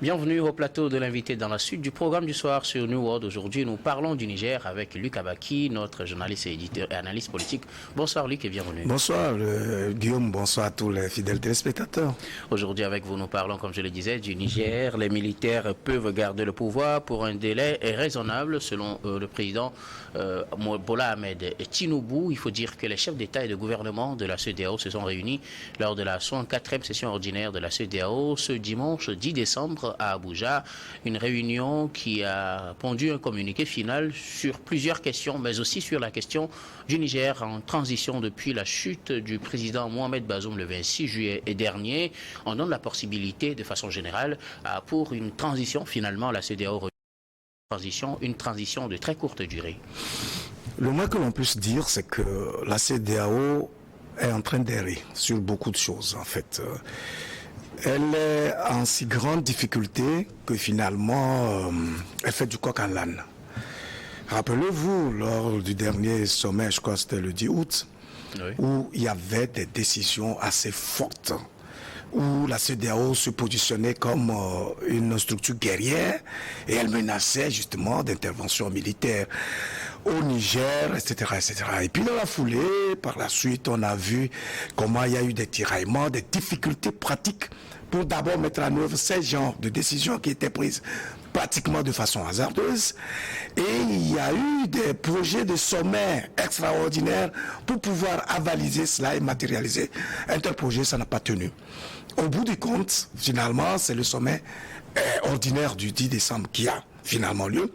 Bienvenue au plateau de l'invité dans la suite du programme du soir sur New World. Aujourd'hui, nous parlons du Niger avec Luc Abaki, notre journaliste et éditeur et analyste politique. Bonsoir Luc et bienvenue. Bonsoir Guillaume, bonsoir à tous les fidèles téléspectateurs. Aujourd'hui avec vous, nous parlons, comme je le disais, du Niger. Les militaires peuvent garder le pouvoir pour un délai raisonnable selon le président Bola Ahmed Tinubu. Il faut dire que les chefs d'État et de gouvernement de la CEDEAO se sont réunis lors de la 64e session ordinaire de la CEDEAO ce dimanche 10 décembre à Abuja, une réunion qui a pondu un communiqué final sur plusieurs questions, mais aussi sur la question du Niger en transition depuis la chute du président Mohamed Bazoum le 26 juillet dernier. On donne la possibilité, de façon générale, pour une transition, finalement, la CEDEAO, une transition de très courte durée. Le moins que l'on puisse dire, c'est que la CEDEAO est en train d'errer sur beaucoup de choses, en fait. Elle est en si grande difficulté que finalement, elle fait du coq à l'âne. Rappelez-vous, lors du dernier sommet, je crois que c'était le 10 août, oui, où il y avait des décisions assez fortes, où la CEDEAO se positionnait comme une structure guerrière et elle menaçait justement d'intervention militaire au Niger, etc., etc. Et puis dans la foulée, par la suite, on a vu comment il y a eu des tiraillements, des difficultés pratiques pour d'abord mettre en œuvre ces genres de décisions qui étaient prises pratiquement de façon hasardeuse. Et il y a eu des projets de sommets extraordinaires pour pouvoir avaliser cela et matérialiser. Un tel projet, ça n'a pas tenu. Au bout du compte, finalement, c'est le sommet ordinaire du 10 décembre qui a finalement lieu.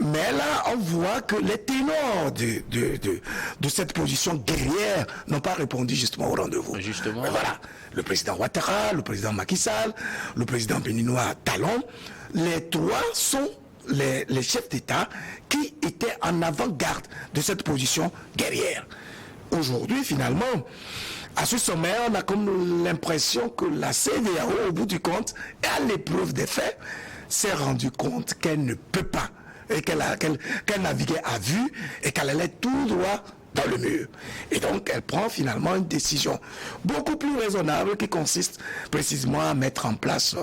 Mais là, on voit que les ténors de cette position guerrière n'ont pas répondu justement au rendez-vous. Justement. Voilà. Le président Ouattara, le président Macky Sall, le président béninois Talon, les trois sont les chefs d'État qui étaient en avant-garde de cette position guerrière. Aujourd'hui, finalement, à ce sommet, on a comme l'impression que la CEDEAO, au bout du compte, à l'épreuve des faits, s'est rendu compte qu'elle ne peut pas, et qu'elle naviguait à vue, et qu'elle allait tout droit dans le mur. Et donc, elle prend finalement une décision beaucoup plus raisonnable qui consiste précisément à mettre en place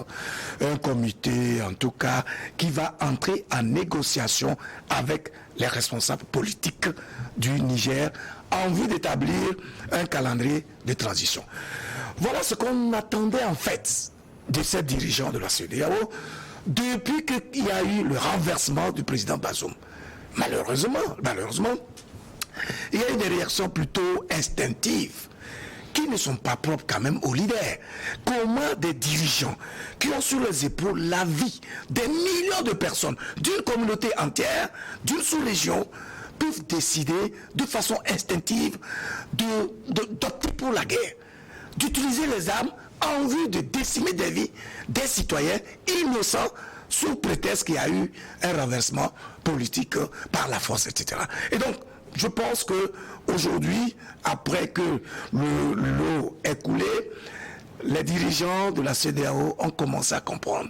un comité, en tout cas, qui va entrer en négociation avec les responsables politiques du Niger en vue d'établir un calendrier de transition. Voilà ce qu'on attendait en fait de ces dirigeants de la CEDEAO depuis qu'il y a eu le renversement du président Bazoum. Malheureusement, il y a eu des réactions plutôt instinctives qui ne sont pas propres quand même aux leaders. Comment des dirigeants qui ont sur les épaules la vie des millions de personnes, d'une communauté entière, d'une sous-région, peuvent décider de façon instinctive d'opter pour la guerre, d'utiliser les armes en vue de décimer des vies des citoyens innocents sous prétexte qu'il y a eu un renversement politique par la force, etc. Et donc, je pense que aujourd'hui, après que l'eau est coulée, les dirigeants de la CEDEAO ont commencé à comprendre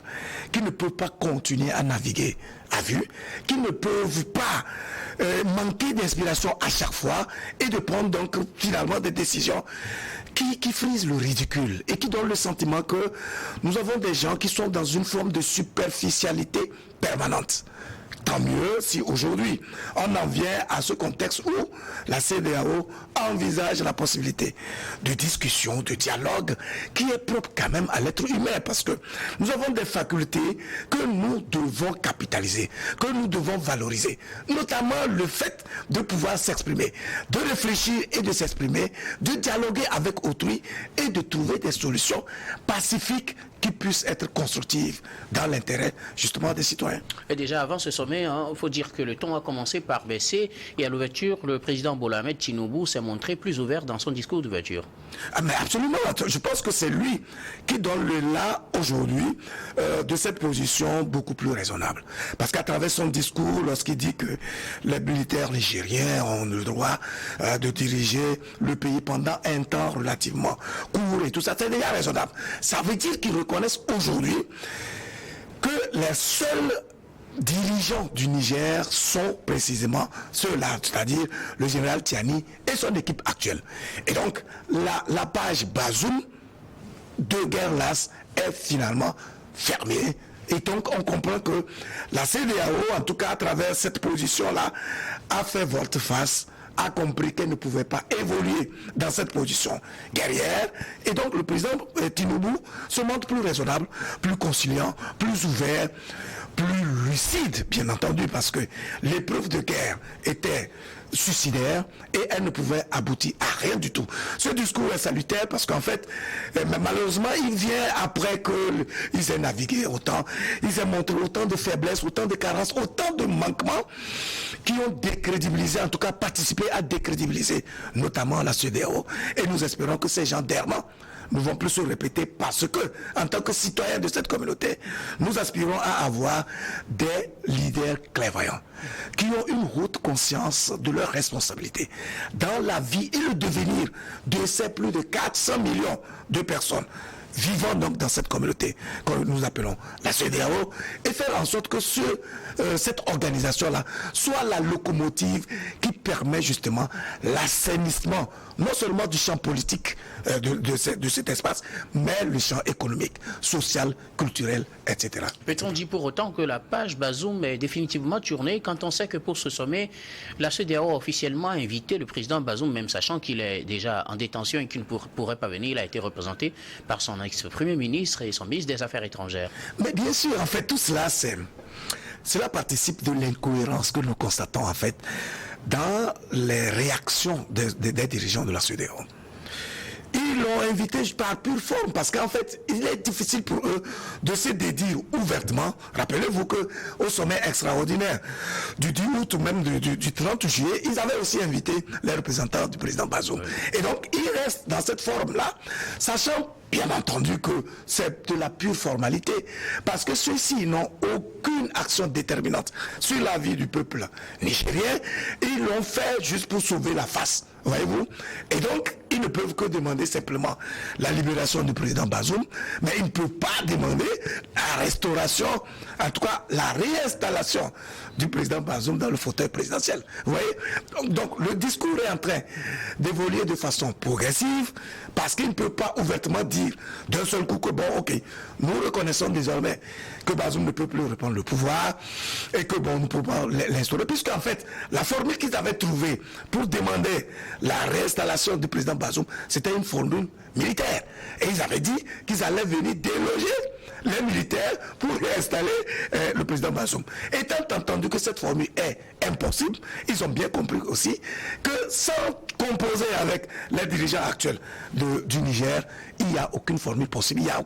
qu'ils ne peuvent pas continuer à naviguer à vue, qu'ils ne peuvent pas manquer d'inspiration à chaque fois et de prendre donc finalement des décisions qui frisent le ridicule et qui donnent le sentiment que nous avons des gens qui sont dans une forme de superficialité permanente. Tant mieux si aujourd'hui on en vient à ce contexte où la CEDEAO envisage la possibilité de discussion, de dialogue qui est propre quand même à l'être humain, parce que nous avons des facultés que nous devons capitaliser, que nous devons valoriser, notamment le fait de pouvoir s'exprimer, de réfléchir et de s'exprimer, de dialoguer avec autrui et de trouver des solutions pacifiques qui puissent être constructives dans l'intérêt justement des citoyens. Et déjà avant ce sommet, il faut dire que le ton a commencé par baisser et à l'ouverture, le président Bola Ahmed Tinubu s'est montré plus ouvert dans son discours d'ouverture. Ah mais absolument, je pense que c'est lui qui donne le là aujourd'hui de cette position beaucoup plus raisonnable. Parce qu'à travers son discours, lorsqu'il dit que les militaires nigériens ont le droit de diriger le pays pendant un temps relativement court et tout ça, c'est déjà raisonnable. Ça veut dire qu'il reconnaît reconnaissent aujourd'hui que les seuls dirigeants du Niger sont précisément ceux-là, c'est-à-dire le général Tiani et son équipe actuelle. Et donc, la page Bazoum de guerre lasse est finalement fermée. Et donc, on comprend que la CEDEAO, en tout cas à travers cette position-là, a fait volte-face, a compris qu'elle ne pouvait pas évoluer dans cette position guerrière. Et donc, le président Tinubu se montre plus raisonnable, plus conciliant, plus ouvert, plus lucide, bien entendu, parce que l'épreuve de guerre était suicidaire et elle ne pouvait aboutir à rien du tout. Ce discours est salutaire parce qu'en fait, malheureusement, il vient après qu'ils aient navigué autant, ils aient montré autant de faiblesses, autant de carences, autant de manquements qui ont décrédibilisé, en tout cas participé à décrédibiliser notamment la CEDEAO. Et nous espérons que ces gens d'errement ne vont plus se répéter parce que, en tant que citoyens de cette communauté, nous aspirons à avoir des leaders clairvoyants qui ont une haute conscience de leurs responsabilités dans la vie et le devenir de ces plus de 400 millions de personnes vivant donc dans cette communauté que nous appelons la CEDEAO, et faire en sorte que cette organisation-là soit la locomotive qui permet justement l'assainissement non seulement du champ politique de cet espace, mais le champ économique, social, culturel, etc. Peut-on dire pour autant que la page Bazoum est définitivement tournée quand on sait que pour ce sommet, la CEDEAO a officiellement invité le président Bazoum, même sachant qu'il est déjà en détention et qu'il ne pourrait pas venir, il a été représenté par son ex-premier ministre et son ministre des Affaires étrangères. Mais bien sûr, en fait, tout cela, cela participe de l'incohérence que nous constatons, en fait, dans les réactions des dirigeants de la CEDEAO. Ils l'ont invité par pure forme, parce qu'en fait, il est difficile pour eux de se dédire ouvertement. Rappelez-vous qu'au sommet extraordinaire du 10 août ou même du 30 juillet, ils avaient aussi invité les représentants du président Bazoum. Et donc, ils restent dans cette forme-là, sachant bien entendu que c'est de la pure formalité, parce que ceux-ci n'ont aucune action déterminante sur la vie du peuple nigérien. Ils l'ont fait juste pour sauver la face, voyez-vous. Et donc, ils ne peuvent que demander simplement la libération du président Bazoum, mais ils ne peuvent pas demander la restauration, en tout cas la réinstallation du président Bazoum dans le fauteuil présidentiel. Vous voyez, donc le discours est en train d'évoluer de façon progressive, parce qu'il ne peut pas ouvertement dire d'un seul coup que bon, ok, nous reconnaissons désormais que Bazoum ne peut plus reprendre le pouvoir et que bon, nous pouvons l'instaurer, puisqu'en fait, la formule qu'ils avaient trouvée pour demander la réinstallation du président Bazoum, c'était une formule militaire. Et ils avaient dit qu'ils allaient venir déloger les militaires pour réinstaller le président Bazoum. Étant entendu que cette formule est impossible, ils ont bien compris aussi que sans composer avec les dirigeants actuels du Niger, il n'y a aucune formule possible, il n'y a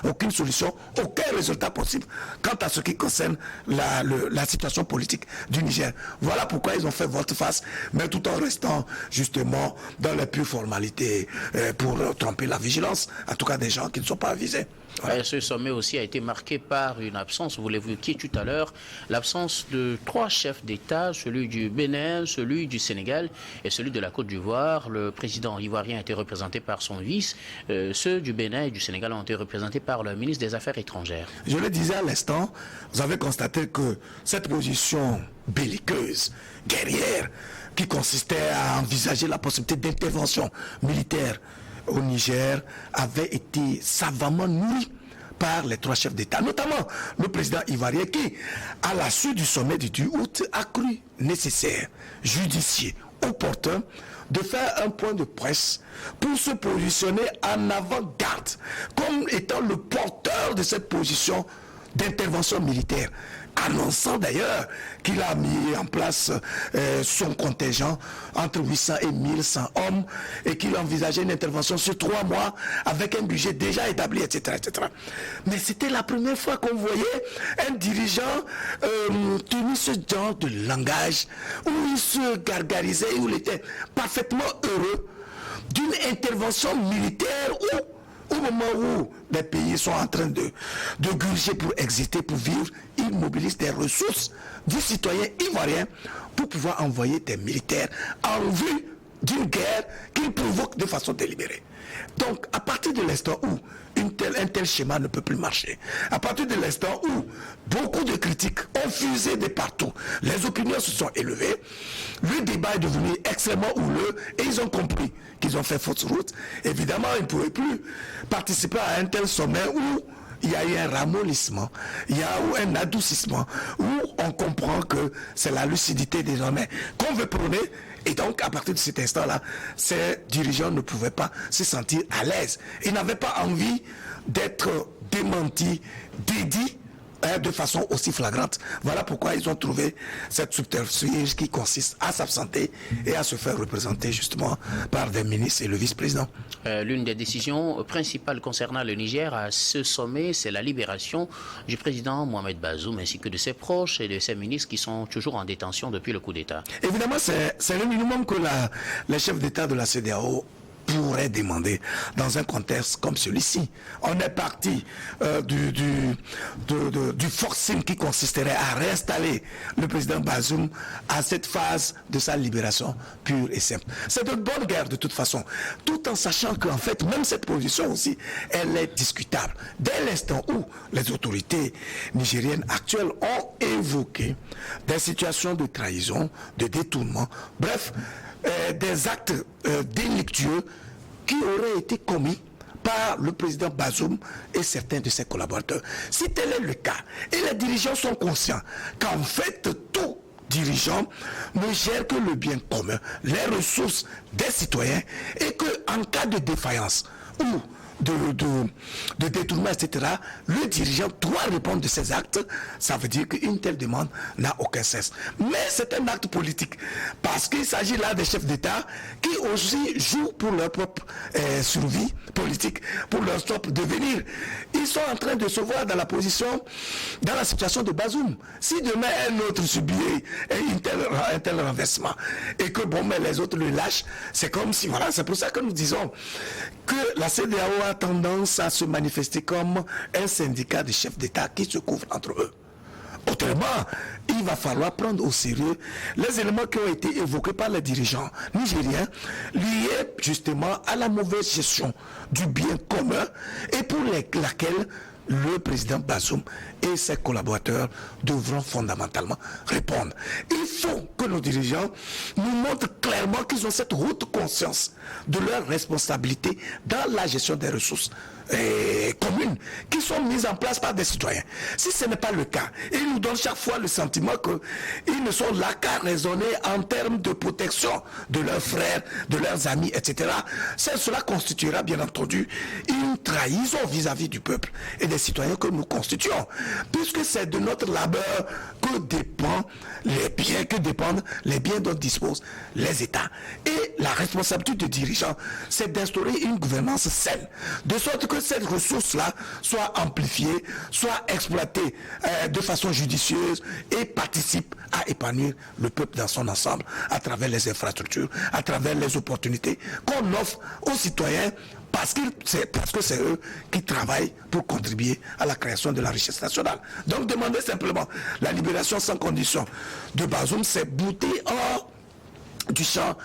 aucune solution, aucun résultat possible quant à ce qui concerne la situation politique du Niger. Voilà pourquoi ils ont fait volte-face, mais tout en restant justement dans les pures formalités pour tromper la vigilance, en tout cas des gens qui ne sont pas avisés. Ouais. Ce sommet aussi a été marqué par une absence, vous l'évoquiez tout à l'heure, l'absence de 3 chefs d'État, celui du Bénin, celui du Sénégal et celui de la Côte d'Ivoire. Le président ivoirien a été représenté par son vice, ceux du Bénin et du Sénégal ont été représentés par le ministre des Affaires étrangères. Je le disais à l'instant, vous avez constaté que cette position belliqueuse, guerrière, qui consistait à envisager la possibilité d'intervention militaire au Niger avait été savamment nourri par les 3 chefs d'État, notamment le président ivoirien qui, à la suite du sommet du 10 août, a cru nécessaire, judicieux, opportun de faire un point de presse pour se positionner en avant-garde comme étant le porteur de cette position d'intervention militaire, annonçant d'ailleurs qu'il a mis en place son contingent entre 800 et 1100 hommes et qu'il envisageait une intervention sur 3 mois avec un budget déjà établi, etc. etc. Mais c'était la première fois qu'on voyait un dirigeant tenir ce genre de langage où il se gargarisait, où il était parfaitement heureux d'une intervention militaire où au moment où les pays sont en train de gruger pour exister, pour vivre, ils mobilisent des ressources du citoyen ivoirien pour pouvoir envoyer des militaires en vue d'une guerre qu'il provoque de façon délibérée. Donc, à partir de l'instant où un tel schéma ne peut plus marcher, à partir de l'instant où beaucoup de critiques ont fusé de partout, les opinions se sont élevées, le débat est devenu extrêmement houleux et ils ont compris qu'ils ont fait fausse route. Évidemment, ils ne pouvaient plus participer à un tel sommet où il y a eu un ramollissement, il y a eu un adoucissement, où on comprend que c'est la lucidité désormais qu'on veut prôner. Et donc, à partir de cet instant-là, ces dirigeants ne pouvaient pas se sentir à l'aise. Ils n'avaient pas envie d'être démentis, dédits, de façon aussi flagrante. Voilà pourquoi ils ont trouvé cette subterfuge qui consiste à s'absenter et à se faire représenter justement par des ministres et le vice-président. L'une des décisions principales concernant le Niger à ce sommet, c'est la libération du président Mohamed Bazoum ainsi que de ses proches et de ses ministres qui sont toujours en détention depuis le coup d'État. Évidemment, c'est le minimum que les chefs d'État de la CEDEAO pourrait demander dans un contexte comme celui-ci. On est parti du forcing qui consisterait à réinstaller le président Bazoum à cette phase de sa libération pure et simple. C'est de bonne guerre de toute façon, tout en sachant qu'en fait, même cette position aussi, elle est discutable. Dès l'instant où les autorités nigériennes actuelles ont évoqué des situations de trahison, de détournement, bref, des actes délictueux qui auraient été commis par le président Bazoum et certains de ses collaborateurs. Si tel est le cas, et les dirigeants sont conscients qu'en fait tout dirigeant ne gère que le bien commun, les ressources des citoyens, et qu'en cas de défaillance ou de détournement, etc., le dirigeant doit répondre de ses actes. Ça veut dire qu'une telle demande n'a aucun sens. Mais c'est un acte politique, parce qu'il s'agit là des chefs d'État qui aussi jouent pour leur propre survie politique, pour leur propre devenir. Ils sont en train de se voir dans la situation de Bazoum. Si demain un autre subit un tel renversement, et que mais les autres le lâchent, c'est comme si, voilà, c'est pour ça que nous disons que la CEDEAO a tendance à se manifester comme un syndicat de chefs d'État qui se couvrent entre eux. Autrement, il va falloir prendre au sérieux les éléments qui ont été évoqués par les dirigeants nigériens liés justement à la mauvaise gestion du bien commun et pour laquelle le président Bazoum et ses collaborateurs devront fondamentalement répondre. Il faut que nos dirigeants nous montrent clairement qu'ils ont cette haute conscience de leur responsabilité dans la gestion des ressources communes qui sont mises en place par des citoyens. Si ce n'est pas le cas, ils nous donnent chaque fois le sentiment qu'ils ne sont là qu'à raisonner en termes de protection de leurs frères, de leurs amis, etc. Cela constituera bien entendu une trahison vis-à-vis du peuple et des citoyens que nous constituons, puisque c'est de notre labeur que dépendent les biens dont disposent les États. Et la responsabilité des dirigeants, c'est d'instaurer une gouvernance saine, de sorte que cette ressource-là soit amplifiée, soit exploitée de façon judicieuse et participe à épanouir le peuple dans son ensemble à travers les infrastructures, à travers les opportunités qu'on offre aux citoyens, parce que c'est eux qui travaillent pour contribuer à la création de la richesse nationale. Donc demander simplement la libération sans condition de Bazoum, c'est bouter hors du champ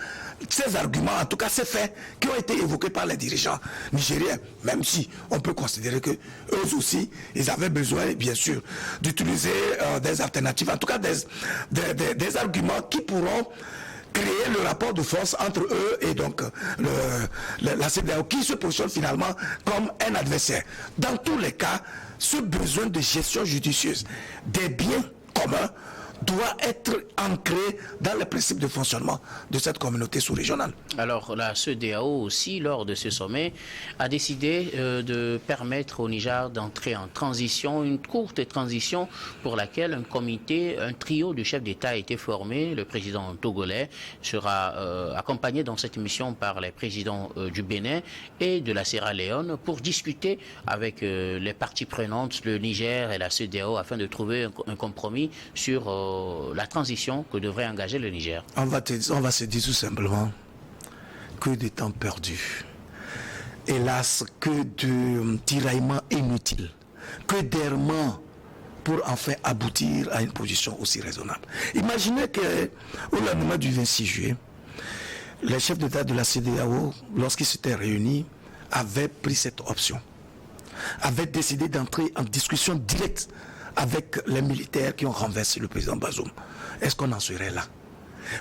ces arguments, en tout cas ces faits qui ont été évoqués par les dirigeants nigériens, même si on peut considérer que eux aussi, ils avaient besoin, bien sûr, d'utiliser des alternatives, en tout cas des arguments qui pourront créer le rapport de force entre eux et donc la CEDEAO qui se positionne finalement comme un adversaire. Dans tous les cas, ce besoin de gestion judicieuse des biens communs doit être ancré dans les principes de fonctionnement de cette communauté sous-régionale. Alors la CEDEAO aussi, lors de ce sommet, a décidé de permettre au Niger d'entrer en transition, une courte transition pour laquelle un trio de chefs d'État a été formé. Le président togolais sera accompagné dans cette mission par les présidents du Bénin et de la Sierra Leone pour discuter avec les parties prenantes, le Niger et la CEDEAO, afin de trouver un compromis sur la transition que devrait engager le Niger. On va se dire tout simplement que de temps perdu. Hélas, que de tiraillements inutiles, que d'errements pour enfin aboutir à une position aussi raisonnable. Imaginez qu'au lendemain du 26 juillet, les chefs d'État de la CEDEAO, lorsqu'ils s'étaient réunis, avaient pris cette option, avaient décidé d'entrer en discussion directe avec les militaires qui ont renversé le président Bazoum. Est-ce qu'on en serait là?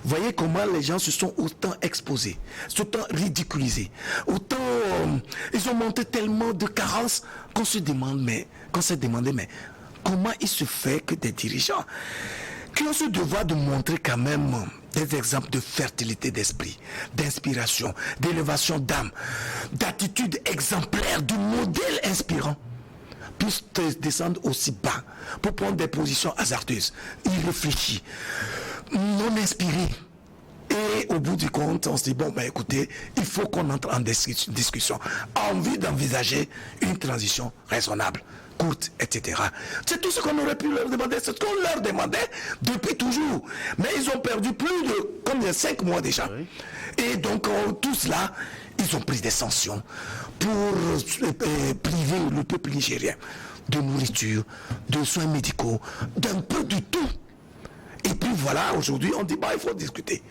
Voyez comment les gens se sont autant exposés, autant ridiculisés, autant ils ont monté tellement de carences qu'on s'est demandé, mais comment il se fait que des dirigeants qui ont ce devoir de montrer quand même des exemples de fertilité d'esprit, d'inspiration, d'élévation d'âme, d'attitude exemplaire, de modèles inspirants, puissent descendre aussi bas pour prendre des positions hasardeuses, irréfléchies, non inspirées. Et au bout du compte, on se dit, bon, ben écoutez, il faut qu'on entre en discussion, en vue d'envisager une transition raisonnable, courte, etc. C'est tout ce qu'on aurait pu leur demander, c'est ce qu'on leur demandait depuis toujours. Mais ils ont perdu plus de 5 mois déjà. Oui. Et donc, tout cela, ils ont pris des sanctions pour priver le peuple nigérien de nourriture, de soins médicaux, d'un peu du tout. Et puis voilà, aujourd'hui, on dit, bah, il faut discuter.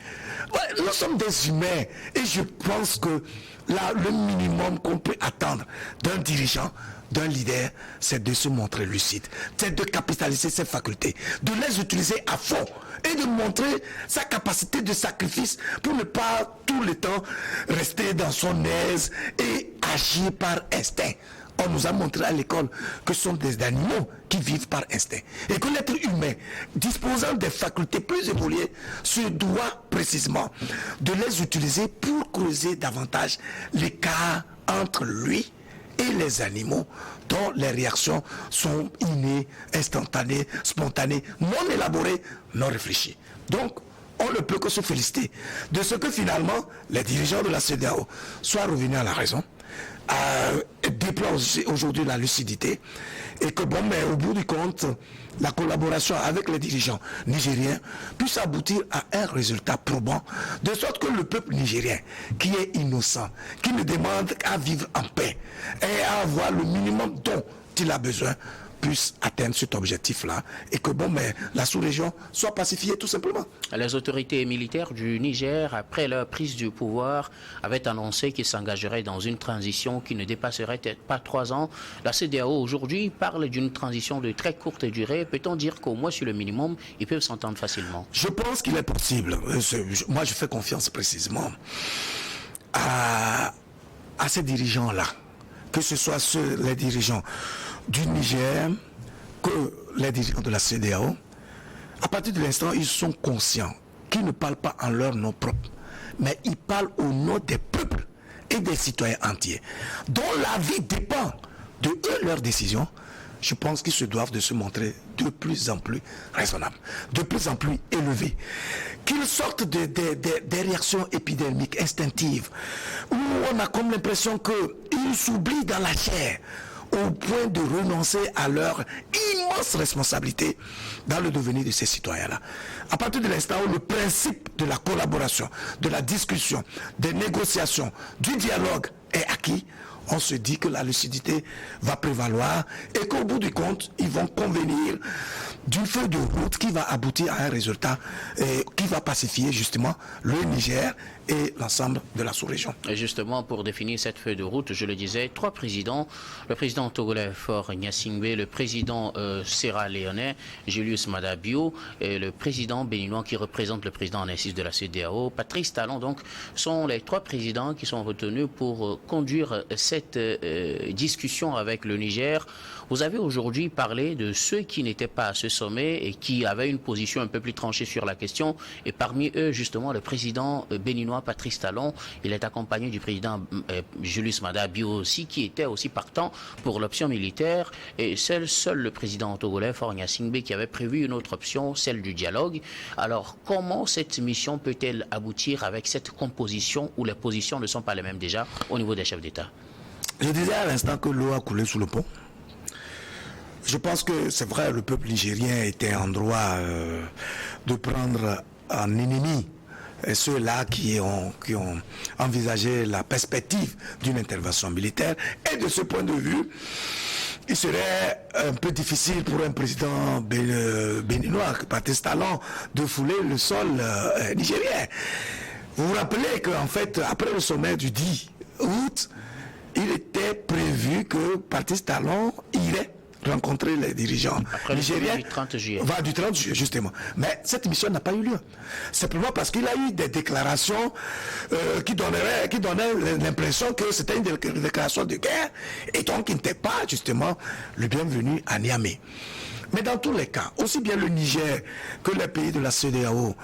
Ouais, nous sommes des humains. Et je pense que là, le minimum qu'on peut attendre d'un dirigeant, d'un leader, c'est de se montrer lucide. C'est de capitaliser ses facultés, de les utiliser à fond et de montrer sa capacité de sacrifice pour ne pas tout le temps rester dans son aise et agir par instinct. On nous a montré à l'école que ce sont des animaux qui vivent par instinct. Et que l'être humain, disposant des facultés plus évoluées, se doit précisément de les utiliser pour creuser davantage l'écart entre lui et les animaux dont les réactions sont innées, instantanées, spontanées, non élaborées, non réfléchies. Donc, on ne peut que se féliciter de ce que finalement, les dirigeants de la CEDEAO soient revenus à la raison, déploie aujourd'hui la lucidité et que bon, mais au bout du compte, la collaboration avec les dirigeants nigériens puisse aboutir à un résultat probant, de sorte que le peuple nigérien, qui est innocent, qui ne demande qu'à vivre en paix et à avoir le minimum dont il a besoin, puisse atteindre cet objectif-là et que bon, mais la sous-région soit pacifiée tout simplement. Les autorités militaires du Niger, après leur prise du pouvoir, avaient annoncé qu'ils s'engageraient dans une transition qui ne dépasserait peut-être pas 3 ans. La CEDEAO aujourd'hui parle d'une transition de très courte durée. Peut-on dire qu'au moins sur le minimum, ils peuvent s'entendre facilement? Je pense qu'il est possible. Moi, je fais confiance précisément à ces dirigeants-là, que ce soit les dirigeants du Niger, que les dirigeants de la CEDEAO, à partir de l'instant, ils sont conscients qu'ils ne parlent pas en leur nom propre, mais ils parlent au nom des peuples et des citoyens entiers, dont la vie dépend de eux, leurs décisions. Je pense qu'ils se doivent de se montrer de plus en plus raisonnables, de plus en plus élevés, qu'ils sortent des réactions épidermiques, instinctives, où on a comme l'impression qu'ils s'oublient dans la chair, au point de renoncer à leur immense responsabilité dans le devenir de ces citoyens-là. À partir de l'instant où le principe de la collaboration, de la discussion, des négociations, du dialogue est acquis, on se dit que la lucidité va prévaloir et qu'au bout du compte, ils vont convenir d'une feuille de route qui va aboutir à un résultat qui va pacifier justement le Niger et l'ensemble de la sous-région. Et justement, pour définir cette feuille de route, je le disais, 3 présidents, le président togolais Faure Gnassingbé, le président sierra-léonais Julius Maada Bio et le président béninois qui représente le président en exercice de la CEDEAO, Patrice Talon, donc, sont les 3 présidents qui sont retenus pour conduire cette discussion avec le Niger. Vous avez aujourd'hui parlé de ceux qui n'étaient pas à ce sommet et qui avaient une position un peu plus tranchée sur la question. Et parmi eux, justement, le président béninois Patrice Talon, il est accompagné du président Julius Maada Bio aussi, qui était aussi partant pour l'option militaire. Et seul le président togolais Faure Gnassingbé qui avait prévu une autre option, celle du dialogue. Alors, comment cette mission peut-elle aboutir avec cette composition où les positions ne sont pas les mêmes déjà au niveau des chefs d'État? Je disais à l'instant que l'eau a coulé sous le pont. Je pense que c'est vrai, le peuple nigérien était en droit de prendre en ennemi ceux-là qui ont envisagé la perspective d'une intervention militaire. Et de ce point de vue, il serait un peu difficile pour un président béninois, Patrice Talon, de fouler le sol nigérien. Vous vous rappelez qu'en fait, après le sommet du 10 août, il était prévu que Patrice Talon irait rencontrer les dirigeants nigériens. Du 30 juillet. Du 30 juillet, justement. Mais cette mission n'a pas eu lieu. Simplement parce qu'il a eu des déclarations qui donnaient l'impression que c'était une déclaration de guerre et donc il n'était pas, justement, le bienvenu à Niamey. Mais dans tous les cas, aussi bien le Niger que les pays de la CEDEAO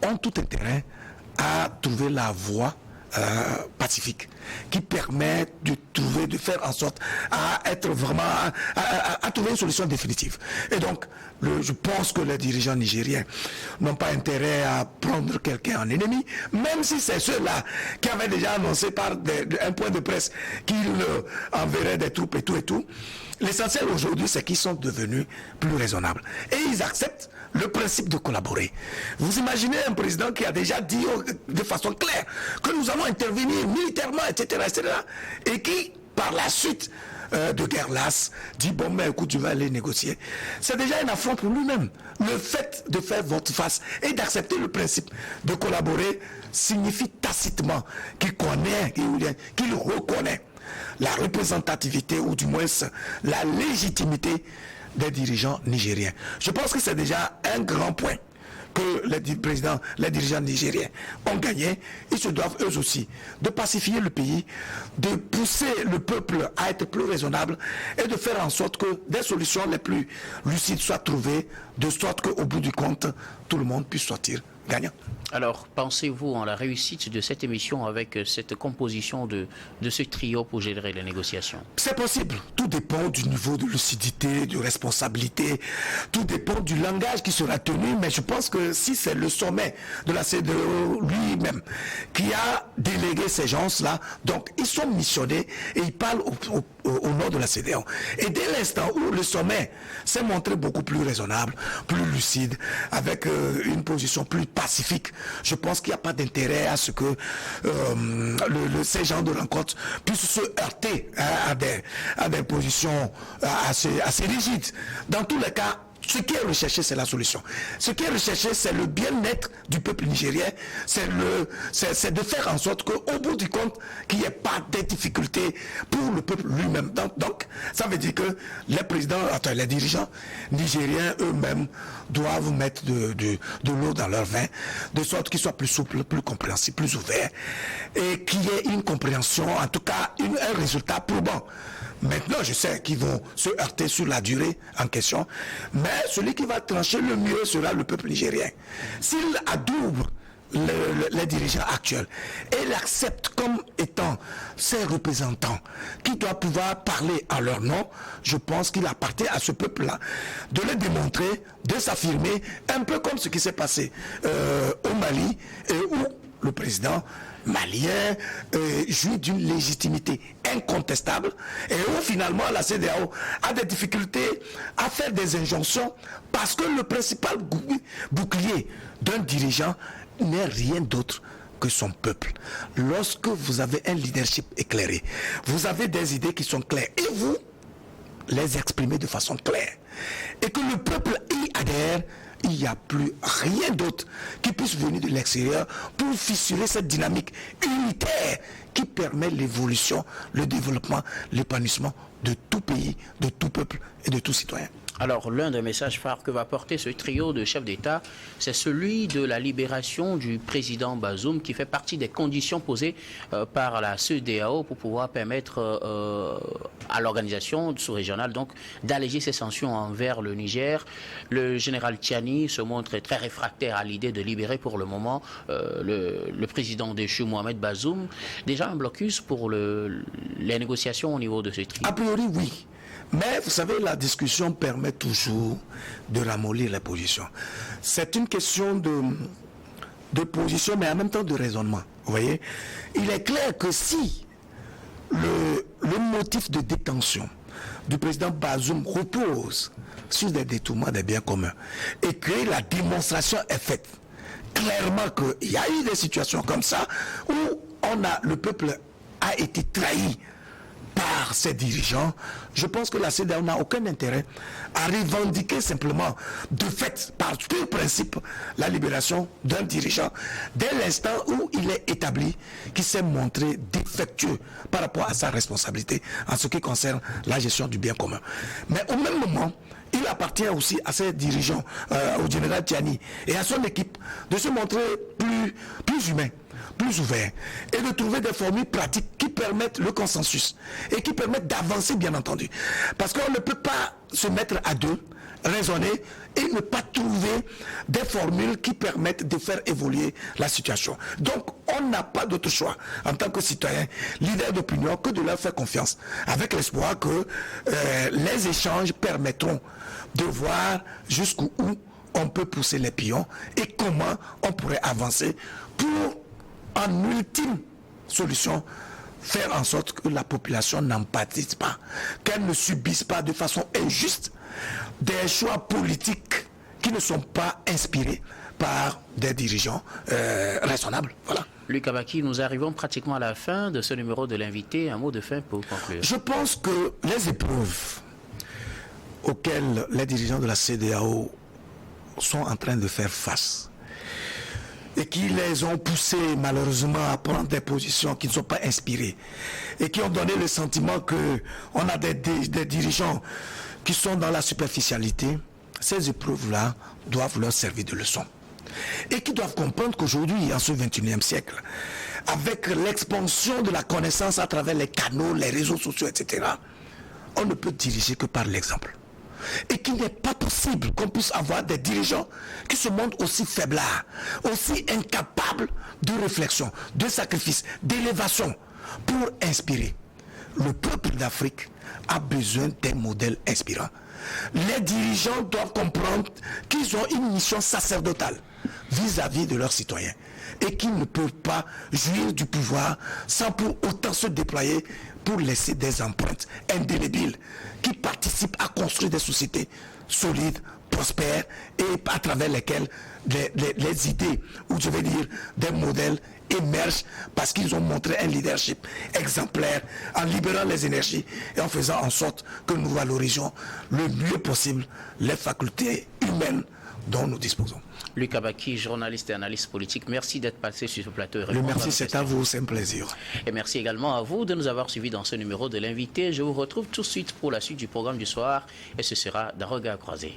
ont tout intérêt à trouver la voie pacifique qui permet de faire en sorte à être vraiment à trouver une solution définitive. Et donc je pense que les dirigeants nigériens n'ont pas intérêt à prendre quelqu'un en ennemi, même si c'est ceux-là qui avaient déjà annoncé par un point de presse qu'ils enverraient des troupes et tout. L'essentiel aujourd'hui, c'est qu'ils sont devenus plus raisonnables. Et ils acceptent le principe de collaborer. Vous imaginez un président qui a déjà dit de façon claire que nous allons intervenir militairement, etc., et qui, par la suite de guerre lasse, dit bon, mais écoute, je vais aller négocier. C'est déjà un affront pour lui-même. Le fait de faire volte-face et d'accepter le principe de collaborer signifie tacitement qu'il reconnaît la représentativité ou du moins la légitimité des dirigeants nigériens. Je pense que c'est déjà un grand point que les dirigeants nigériens ont gagné. Ils se doivent eux aussi de pacifier le pays, de pousser le peuple à être plus raisonnable et de faire en sorte que des solutions les plus lucides soient trouvées, de sorte qu'au bout du compte, tout le monde puisse sortir gagnant. Alors, pensez-vous en la réussite de cette émission avec cette composition de ce trio pour gérer les négociations? C'est possible. Tout dépend du niveau de lucidité, de responsabilité. Tout dépend du langage qui sera tenu. Mais je pense que si c'est le sommet de la CEDEAO lui-même qui a délégué ces gens-là, donc ils sont missionnés et ils parlent au nom de la CEDEAO. Et dès l'instant où le sommet s'est montré beaucoup plus raisonnable, plus lucide, avec une position plus pacifique, je pense qu'il n'y a pas d'intérêt à ce que ces genres de rencontres puissent se heurter à des positions assez rigides. Dans tous les cas, ce qui est recherché, c'est la solution. Ce qui est recherché, c'est le bien-être du peuple nigérien. C'est de faire en sorte qu'au bout du compte, qu'il n'y ait pas de difficultés pour le peuple lui-même. Donc, ça veut dire que les dirigeants nigériens eux-mêmes doivent mettre de l'eau dans leur vin, de sorte qu'ils soient plus souples, plus compréhensibles, plus ouverts, et qu'il y ait une compréhension, en tout cas un résultat probant. Maintenant, je sais qu'ils vont se heurter sur la durée en question, mais celui qui va trancher le mieux sera le peuple nigérien. S'il adoube les dirigeants actuels et l'accepte comme étant ses représentants qui doivent pouvoir parler à leur nom, je pense qu'il appartient à ce peuple-là de le démontrer, de s'affirmer, un peu comme ce qui s'est passé au Mali, où le président malien jouit d'une légitimité incontestable et où finalement la CEDEAO a des difficultés à faire des injonctions parce que le principal bouclier d'un dirigeant n'est rien d'autre que son peuple. Lorsque vous avez un leadership éclairé, vous avez des idées qui sont claires et vous les exprimez de façon claire et que le peuple y adhère, il n'y a plus rien d'autre qui puisse venir de l'extérieur pour fissurer cette dynamique unitaire qui permet l'évolution, le développement, l'épanouissement de tout pays, de tout peuple et de tout citoyen. Alors, l'un des messages phares que va porter ce trio de chefs d'État, c'est celui de la libération du président Bazoum, qui fait partie des conditions posées par la CEDEAO pour pouvoir permettre à l'organisation sous-régionale donc d'alléger ses sanctions envers le Niger. Le général Tiani se montre très réfractaire à l'idée de libérer pour le moment le président déchu Mohamed Bazoum. Déjà un blocus pour les négociations au niveau de ce trio? A priori, oui. Mais vous savez, la discussion permet toujours de ramollir les positions. C'est une question de position, mais en même temps de raisonnement. Vous voyez, il est clair que si le motif de détention du président Bazoum repose sur des détournements des biens communs et que la démonstration est faite clairement qu'il y a eu des situations comme ça où le peuple a été trahi par ses dirigeants, je pense que la CEDEAO n'a aucun intérêt à revendiquer simplement, de fait, par pur principe, la libération d'un dirigeant dès l'instant où il est établi qu'il s'est montré défectueux par rapport à sa responsabilité en ce qui concerne la gestion du bien commun. Mais au même moment, il appartient aussi à ses dirigeants, au général Tiani et à son équipe, de se montrer plus humains, plus ouverts, et de trouver des formules pratiques qui permettent le consensus et qui permettent d'avancer, bien entendu. Parce qu'on ne peut pas se mettre à deux, raisonner et ne pas trouver des formules qui permettent de faire évoluer la situation. Donc, on n'a pas d'autre choix en tant que citoyen, leader d'opinion, que de leur faire confiance, avec l'espoir que les échanges permettront de voir jusqu'où on peut pousser les pions et comment on pourrait avancer pour, en ultime solution, faire en sorte que la population n'en pâtisse pas, qu'elle ne subisse pas de façon injuste des choix politiques qui ne sont pas inspirés par des dirigeants raisonnables. Voilà. Luc Abaki, nous arrivons pratiquement à la fin de ce numéro de l'invité. Un mot de fin pour conclure. Je pense que les épreuves auxquelles les dirigeants de la CEDEAO sont en train de faire face et qui les ont poussés malheureusement à prendre des positions qui ne sont pas inspirées et qui ont donné le sentiment qu'on a des dirigeants qui sont dans la superficialité, ces épreuves-là doivent leur servir de leçon. Et qui doivent comprendre qu'aujourd'hui, en ce 21e siècle, avec l'expansion de la connaissance à travers les canaux, les réseaux sociaux, etc., on ne peut diriger que par l'exemple. Et qu'il n'est pas possible qu'on puisse avoir des dirigeants qui se montrent aussi faiblards, aussi incapables de réflexion, de sacrifice, d'élévation pour inspirer. Le peuple d'Afrique a besoin des modèles inspirants. Les dirigeants doivent comprendre qu'ils ont une mission sacerdotale vis-à-vis de leurs citoyens et qu'ils ne peuvent pas jouir du pouvoir sans pour autant se déployer pour laisser des empreintes indélébiles qui participent à construire des sociétés solides, prospères et à travers lesquelles les idées, ou je vais dire des modèles, émergent parce qu'ils ont montré un leadership exemplaire en libérant les énergies et en faisant en sorte que nous valorisions le mieux possible les facultés humaines dont nous disposons. Luc Abaki, journaliste et analyste politique, merci d'être passé sur ce plateau. Le merci, c'est à vous, c'est un plaisir. Et merci également à vous de nous avoir suivis dans ce numéro de l'invité. Je vous retrouve tout de suite pour la suite du programme du soir et ce sera d'un regard croisé.